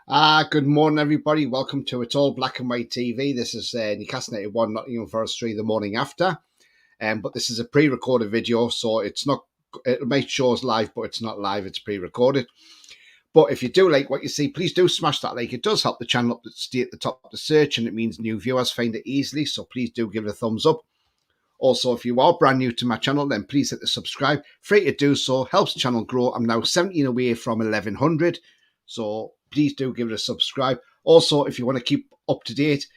Good morning, everybody. Welcome to It's All Black and White TV. This is Newcastle 81, Nottingham Forest 3 the morning after. But this is a pre-recorded video, so it's not. It may show us live, but it's not live. It's pre-recorded. But if you do like what you see, please do smash that like. It does help the channel up to stay at the top of the search, and it means new viewers find it easily. So please do give it a thumbs up. Also, if you are brand new to my channel, then please hit the subscribe. Free to do so, helps the channel grow. I'm now 17 away from 1100, so please do give it a subscribe. Also, if you want to keep up to date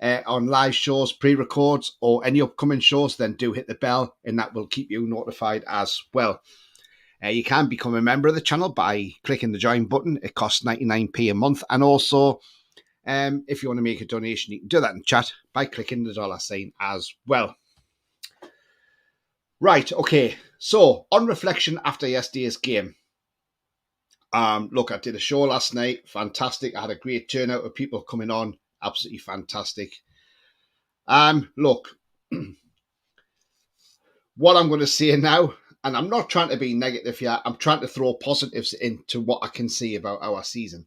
on live shows, pre-records, or any upcoming shows, then do hit the bell, and that will keep you notified as well. You can become a member of the channel by clicking the join button. It costs 99p a month, and also if you want to make a donation, you can do that in chat by clicking the $sign as well. Right, okay, so on reflection after yesterday's game, look, I did a show last night, fantastic. I had a great turnout of people coming on, absolutely fantastic. Look, what I'm going to say now, and I'm not trying to be negative here, I'm trying to throw positives into what I can see about our season.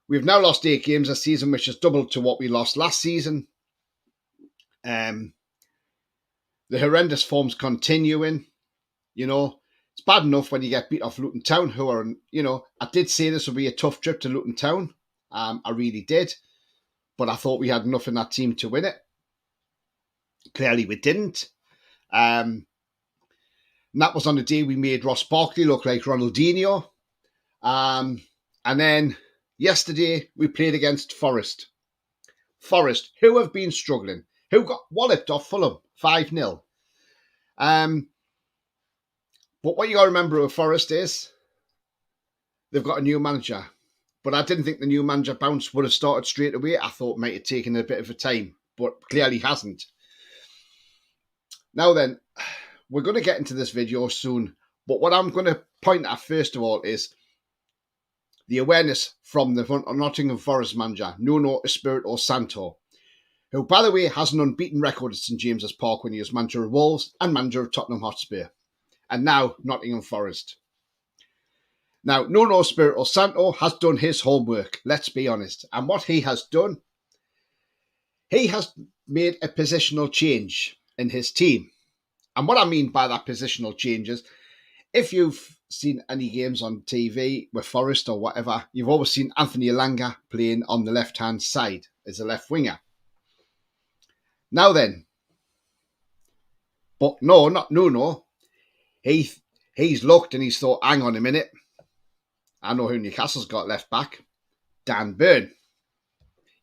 We've now lost 8 games this season, which is double to what we lost last season. The horrendous form's continuing. You know, it's bad enough when you get beat off Luton Town, who are, I did say this would be a tough trip to Luton Town. I really did. But I thought we had enough in that team to win it. Clearly we didn't. And that was on the day we made Ross Barkley look like Ronaldinho. And then yesterday we played against Forest. Forest, who have been struggling, who got walloped off Fulham 5-0. But what you got to remember with Forest is they've got a new manager. But I didn't think the new manager bounce would have started straight away. I thought it might have taken a bit of a time, but clearly hasn't. Now then, we're going to get into this video soon. But what I'm going to point at first of all is the awareness from the Nottingham Forest manager, Nuno Espirito Santo, who, by the way, has an unbeaten record at St James's Park when he was manager of Wolves and manager of Tottenham Hotspur. And now Nottingham Forest. Now, Nuno Espirito Santo has done his homework, let's be honest. And what he has done, he has made a positional change in his team. And what I mean by that positional change is, if you've seen any games on TV with Forest or whatever, you've always seen Anthony Elanga playing on the left-hand side as a left winger. Now then, but no, not Nuno. He's looked and he's thought, hang on a minute. I know who Newcastle's got left back. Dan Burn.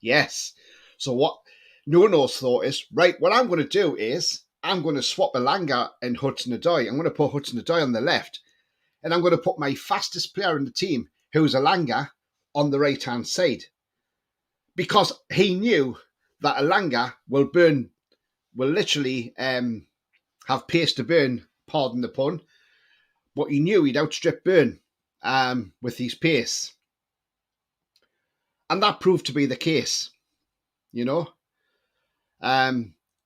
Yes. So what Nuno's thought is, right, what I'm going to do is I'm going to swap Elanga and Hudson-Odoi. I'm going to put Hudson-Odoi on the left. And I'm going to put my fastest player in the team, who's Elanga, on the right-hand side. Because he knew that Elanga will literally have pace to burn, pardon the pun, but he knew he'd outstrip Burn with his pace. And that proved to be the case, you know.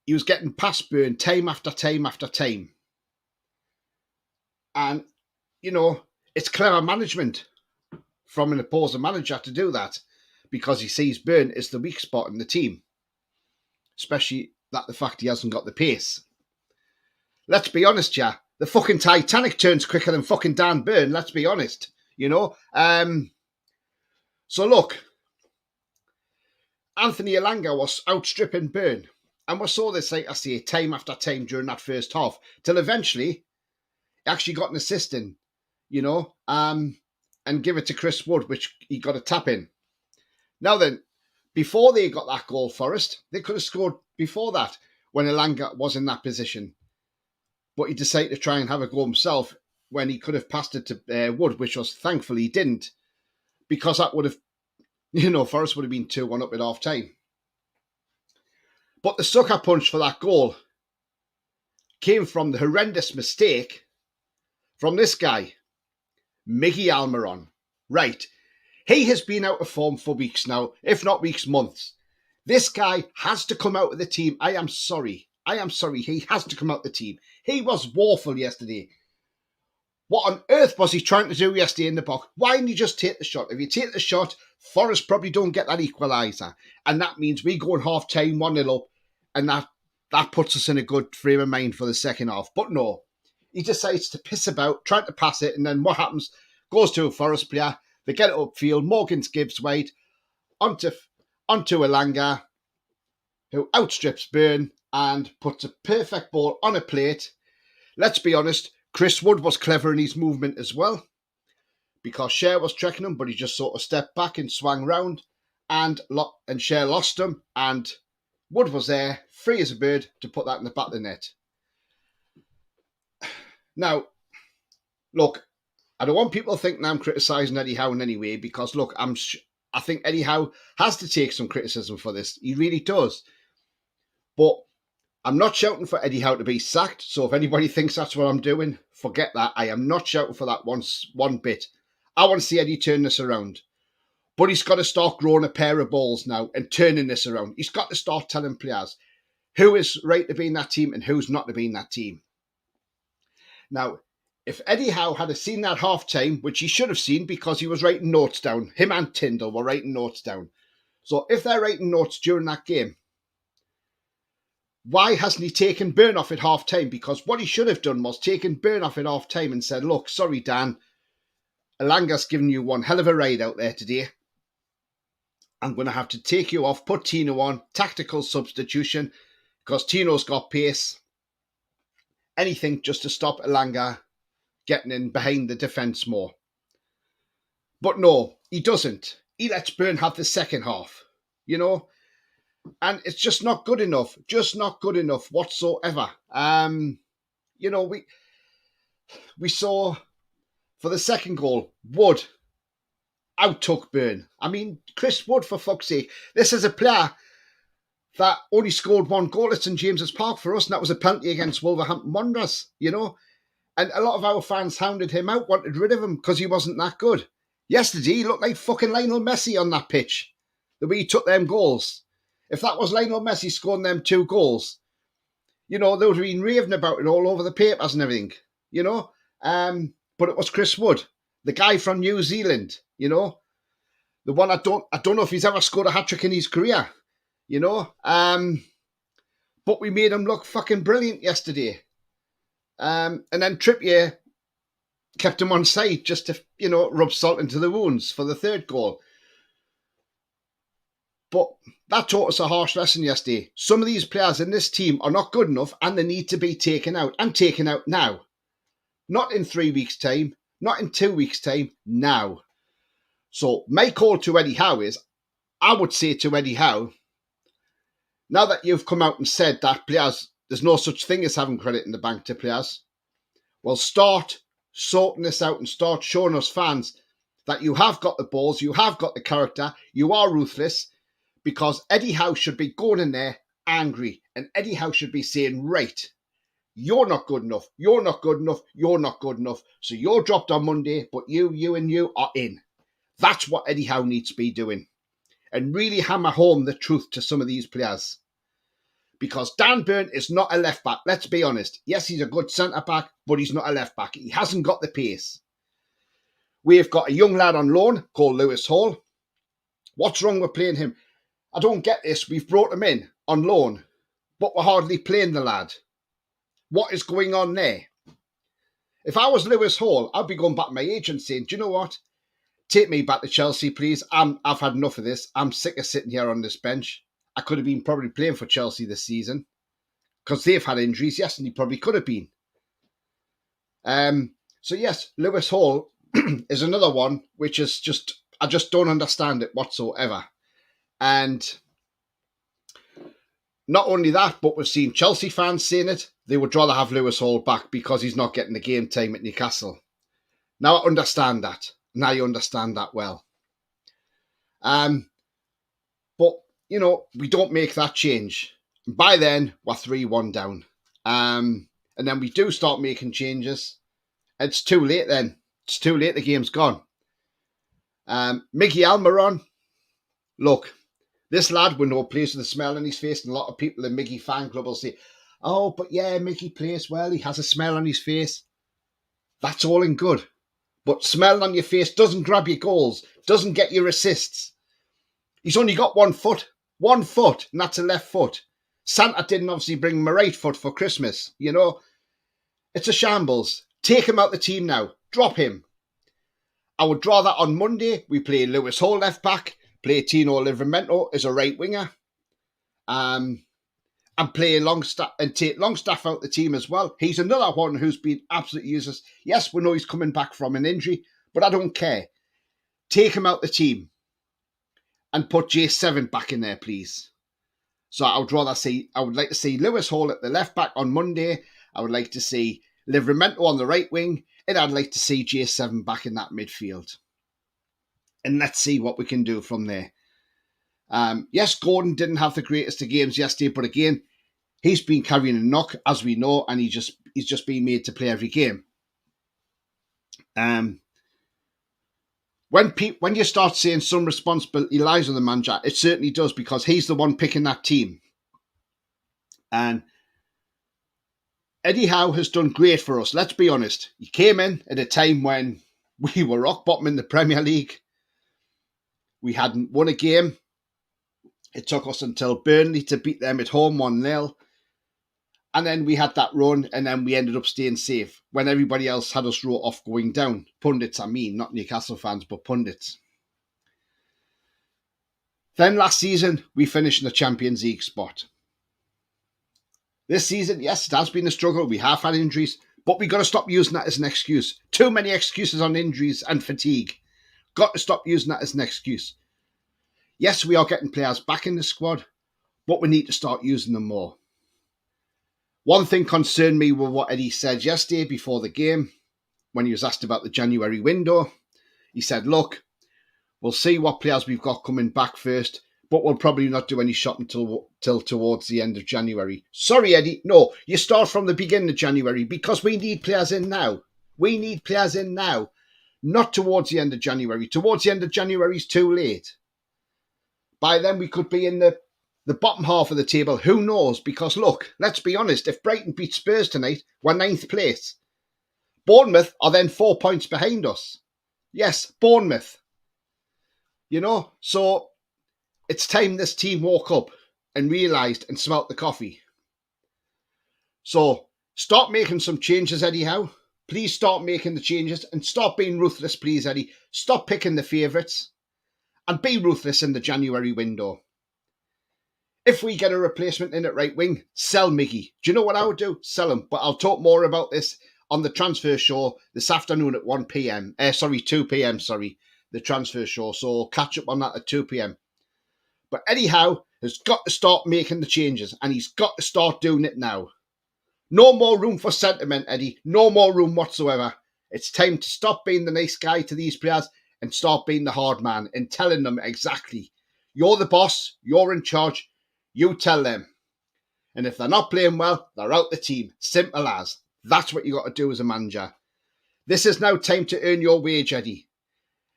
He was getting past Burn time after time after time. And, you know, it's clever management from an opposing manager to do that, because he sees Burn as the weak spot in the team, especially the fact he hasn't got the pace. Let's be honest, yeah. The fucking Titanic turns quicker than fucking Dan Burn, let's be honest, you know. So look, Anthony Elanga was outstripping Burn. And we saw this, like I say, time after time during that first half, till eventually he actually got an assist in, you know, and give it to Chris Wood, which he got a tap in. Now then, before they got that goal, Forest, they could have scored before that when Elanga was in that position. But he decided to try and have a go himself when he could have passed it to Wood, which was thankfully he didn't, because that would have, you know, Forest would have been 2-1 up at half time. But the sucker punch for that goal came from the horrendous mistake from this guy, Miggy Almiron. Right. He has been out of form for weeks now, if not weeks, months. This guy has to come out of the team. I am sorry. He has to come out of the team. He was woeful yesterday. What on earth was he trying to do yesterday in the box? Why didn't he just take the shot? If you take the shot, Forest probably don't get that equaliser. And that means we go in half time 1-0 up, and that puts us in a good frame of mind for the second half. But no, he decides to piss about, trying to pass it, and then what happens? Goes to a Forest player, they get it upfield, Morgans gives wide, onto Elanga, who outstrips Byrne and puts a perfect ball on a plate. Let's be honest, Chris Wood was clever in his movement as well, because Cher was tracking him, but he just sort of stepped back and swung round, and Cher lost him, and Wood was there, free as a bird, to put that in the back of the net. Now, look, I don't want people thinking I'm criticising Eddie Howe in any way, because, look, I think Eddie Howe has to take some criticism for this. He really does. But I'm not shouting for Eddie Howe to be sacked, so if anybody thinks that's what I'm doing, forget that. I am not shouting for that one bit. I want to see Eddie turn this around. But he's got to start growing a pair of balls now and turning this around. He's got to start telling players who is right to be in that team and who's not to be in that team. Now, if Eddie Howe had seen that half-time, which he should have seen because he was writing notes down, him and Tyndall were writing notes down. So if they're writing notes during that game, why hasn't he taken Byrne off at half-time? Because what he should have done was taken Byrne off at half-time and said, look, sorry, Dan, Elanga's given you one hell of a ride out there today. I'm going to have to take you off, put Tino on, tactical substitution, because Tino's got pace. Anything just to stop Elanga getting in behind the defence more. But no, he doesn't. He lets Byrne have the second half, you know? And it's just not good enough. Just not good enough whatsoever. You know, we saw for the second goal, Wood outtook Byrne. I mean, Chris Wood, for fuck's sake. This is a player that only scored one goal at St James's Park for us, and that was a penalty against Wolverhampton Wanderers, you know? And a lot of our fans hounded him out, wanted rid of him because he wasn't that good. Yesterday, he looked like fucking Lionel Messi on that pitch, the way he took them goals. If that was Lionel Messi scoring them 2 goals, you know, they would have been raving about it all over the papers and everything, you know? But it was Chris Wood, the guy from New Zealand, you know? The one I don't know if he's ever scored a hat-trick in his career, you know? But we made him look fucking brilliant yesterday. And then Trippier kept him on side just to, you know, rub salt into the wounds for the third goal. But that taught us a harsh lesson yesterday. Some of these players in this team are not good enough and they need to be taken out, and taken out now. Not in 3 weeks' time, not in 2 weeks' time, now. So my call to Eddie Howe is, I would say to Eddie Howe, now that you've come out and said that players, there's no such thing as having credit in the bank to players, well, start sorting this out and start showing us fans that you have got the balls, you have got the character, you are ruthless, because Eddie Howe should be going in there angry, and Eddie Howe should be saying, right, you're not good enough, you're not good enough, you're not good enough, so you're dropped on Monday, but you are in. That's what Eddie Howe needs to be doing, and really hammer home the truth to some of these players. Because Dan Byrne is not a left-back, let's be honest. Yes, he's a good centre-back, but he's not a left-back. He hasn't got the pace. We've got a young lad on loan called Lewis Hall. What's wrong with playing him? I don't get this. We've brought him in on loan, but we're hardly playing the lad. What is going on there? If I was Lewis Hall, I'd be going back to my agent saying, do you know what? Take me back to Chelsea, please. I've had enough of this. I'm sick of sitting here on this bench. I could have been probably playing for Chelsea this season because they've had injuries, yes, and he probably could have been. So yes, Lewis Hall is another one which is just, I just don't understand it whatsoever. And not only that, but we've seen Chelsea fans saying it. They would rather have Lewis Hall back because he's not getting the game time at Newcastle. Now I understand that. Now you understand that well. But, you know, we don't make that change. And by then, we're 3-1 down. And then we do start making changes. It's too late then. It's too late. The game's gone. Miggy Almiron. Look, this lad with no place with a smile on his face, and a lot of people in Miggy fan club will say, oh, but yeah, Miggy plays well. He has a smile on his face. That's all in good. But smile on your face doesn't grab your goals, doesn't get your assists. He's only got 1 foot. 1 foot, and that's a left foot. Santa didn't obviously bring him a right foot for Christmas, you know. It's a shambles. Take him out the team now. Drop him. I would draw that on Monday. We play Lewis Hall left back, play Tino Livramento as a right winger, and play Longstaff and take Longstaff out the team as well. He's another one who's been absolutely useless. Yes, we know he's coming back from an injury, but I don't care. Take him out the team and put J7 back in there, please. So I would like to see Lewis Hall at the left back on Monday. I would like to see Livramento on the right wing, and I'd like to see J7 back in that midfield. And let's see what we can do from there. Yes, Gordon didn't have the greatest of games yesterday, but again, he's been carrying a knock, as we know, and he's just being made to play every game. When you start seeing some responsibility lies on the manager, it certainly does, because he's the one picking that team. And Eddie Howe has done great for us, let's be honest. He came in at a time when we were rock bottom in the Premier League. We hadn't won a game. It took us until Burnley to beat them at home 1-0. And then we had that run, and then we ended up staying safe when everybody else had us wrote off going down. Pundits, I mean, not Newcastle fans, but pundits. Then last season, we finished in the Champions League spot. This season, yes, it has been a struggle. We have had injuries, but we've got to stop using that as an excuse. Too many excuses on injuries and fatigue. Got to stop using that as an excuse. Yes, we are getting players back in the squad, but we need to start using them more. One thing concerned me with what Eddie said yesterday before the game, when he was asked about the January window. He said, look, we'll see what players we've got coming back first, but we'll probably not do any shopping till towards the end of January. Sorry, Eddie. No, you start from the beginning of January, because we need players in now. We need players in now, not towards the end of January. Towards the end of January is too late. By then, we could be in the bottom half of the table. Who knows? Because, look, let's be honest. If Brighton beat Spurs tonight, we're 9th place. Bournemouth are then 4 points behind us. Yes, Bournemouth. You know, so it's time this team woke up and realised and smelt the coffee. So start making some changes, Eddie Howe. Please start making the changes and stop being ruthless, please, Eddie. Stop picking the favourites. And be ruthless in the January window. If we get a replacement in at right wing, sell Miggy. Do you know what I would do? Sell him. But I'll talk more about this on the transfer show this afternoon at 2 p.m. The transfer show. So catch up on that at 2 p.m. But Eddie Howe has got to start making the changes, and he's got to start doing it now. No more room for sentiment, Eddie. No more room whatsoever. It's time to stop being the nice guy to these players and start being the hard man and telling them exactly. You're the boss. You're in charge. You tell them. And if they're not playing well, they're out the team. Simple as. That's what you got to do as a manager. This is now time to earn your wage, Eddie.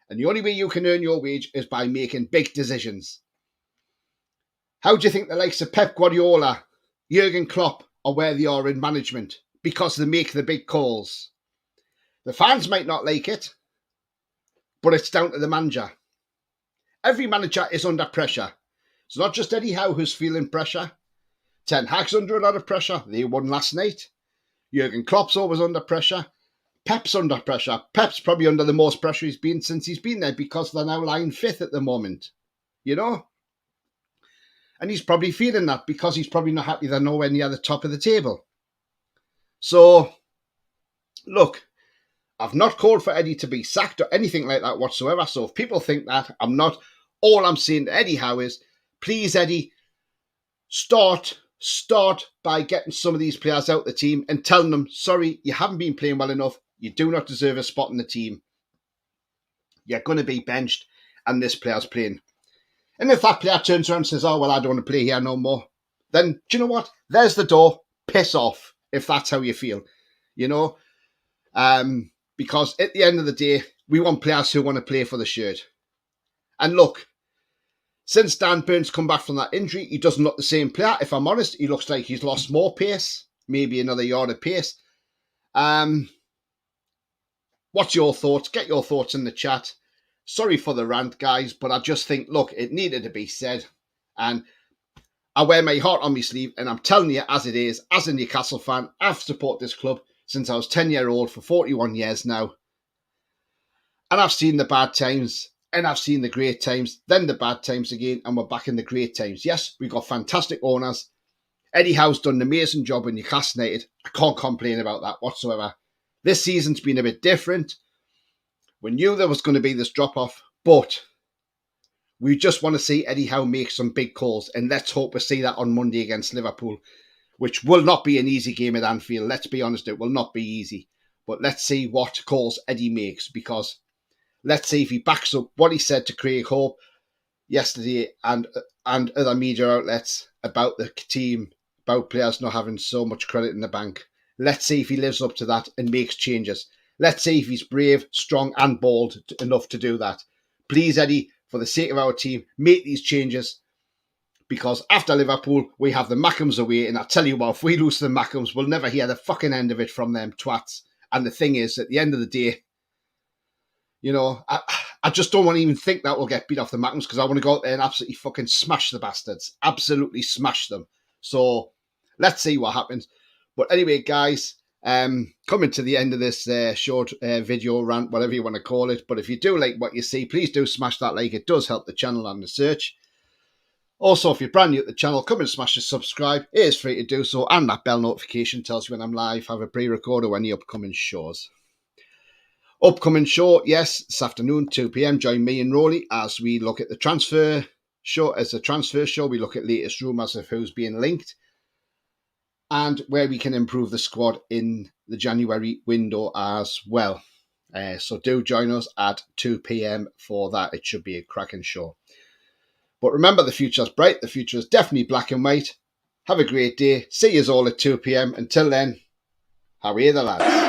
And the only way you can earn your wage is by making big decisions. How do you think the likes of Pep Guardiola, Jurgen Klopp are where they are in management? Because they make the big calls. The fans might not like it, but it's down to the manager. Every manager is under pressure. It's not just Eddie Howe who's feeling pressure. Ten Hag's under a lot of pressure. They won last night. Jurgen Klopp's always under pressure. Pep's under pressure. Pep's probably under the most pressure he's been since he's been there, because they're now lying 5th at the moment. You know? And he's probably feeling that, because he's probably not happy they're nowhere near the top of the table. So, look, I've not called for Eddie to be sacked or anything like that whatsoever. So if people think that, I'm not. All I'm saying to Eddie Howe is, please, Eddie, start by getting some of these players out the team and telling them, sorry, you haven't been playing well enough. You do not deserve a spot in the team. You're going to be benched, and this player's playing. And if that player turns around and says, oh, well, I don't want to play here no more, then do you know what? There's the door. Piss off, if that's how you feel. You know? Because at the end of the day, we want players who want to play for the shirt. And look, since Dan Burns come back from that injury, he doesn't look the same player. If I'm honest, he looks like he's lost more pace, maybe another yard of pace. What's your thoughts? Get your thoughts in the chat. Sorry for the rant, guys, but I just think, look, it needed to be said. And I wear my heart on my sleeve, and I'm telling you as it is, as a Newcastle fan, I've supported this club since I was 10-year-old for 41 years now. And I've seen the bad times, and I've seen the great times, then the bad times again, and we're back in the great times. Yes, we've got fantastic owners. Eddie Howe's done an amazing job in Newcastle United. I can't complain about that whatsoever. This season's been a bit different. We knew there was going to be this drop-off, but we just want to see Eddie Howe make some big calls, and let's hope we see that on Monday against Liverpool, which will not be an easy game at Anfield. Let's be honest, it will not be easy. But let's see what calls Eddie makes, because let's see if he backs up what he said to Craig Hope yesterday and other media outlets about the team, about players not having so much credit in the bank. Let's see if he lives up to that and makes changes. Let's see if he's brave, strong and bold enough to do that. Please, Eddie, for the sake of our team, make these changes, because after Liverpool, we have the Mackhams away, and I tell you what, if we lose to the Mackhams, we'll never hear the fucking end of it from them twats. And the thing is, at the end of the day, you know, I just don't want to even think that we'll get beat off the Mackhams, because I want to go out there and absolutely fucking smash the bastards. Absolutely smash them. So let's see what happens. But anyway, guys, coming to the end of this short video rant, whatever you want to call it. But if you do like what you see, please do smash that like. It does help the channel and the search. Also, if you're brand new at the channel, come and smash the subscribe. It is free to do so. And that bell notification tells you when I'm live, have a pre-record or any upcoming shows. Upcoming show, yes, this afternoon, 2 p.m. Join me and Rolly as we look at the transfer show. As a transfer show, we look at latest rumours of who's being linked and where we can improve the squad in the January window as well. So do join us at 2 p.m. for that. It should be a cracking show. But remember, the future's bright. The future is definitely black and white. Have a great day. See you all at 2 p.m. Until then, how are you, the lads?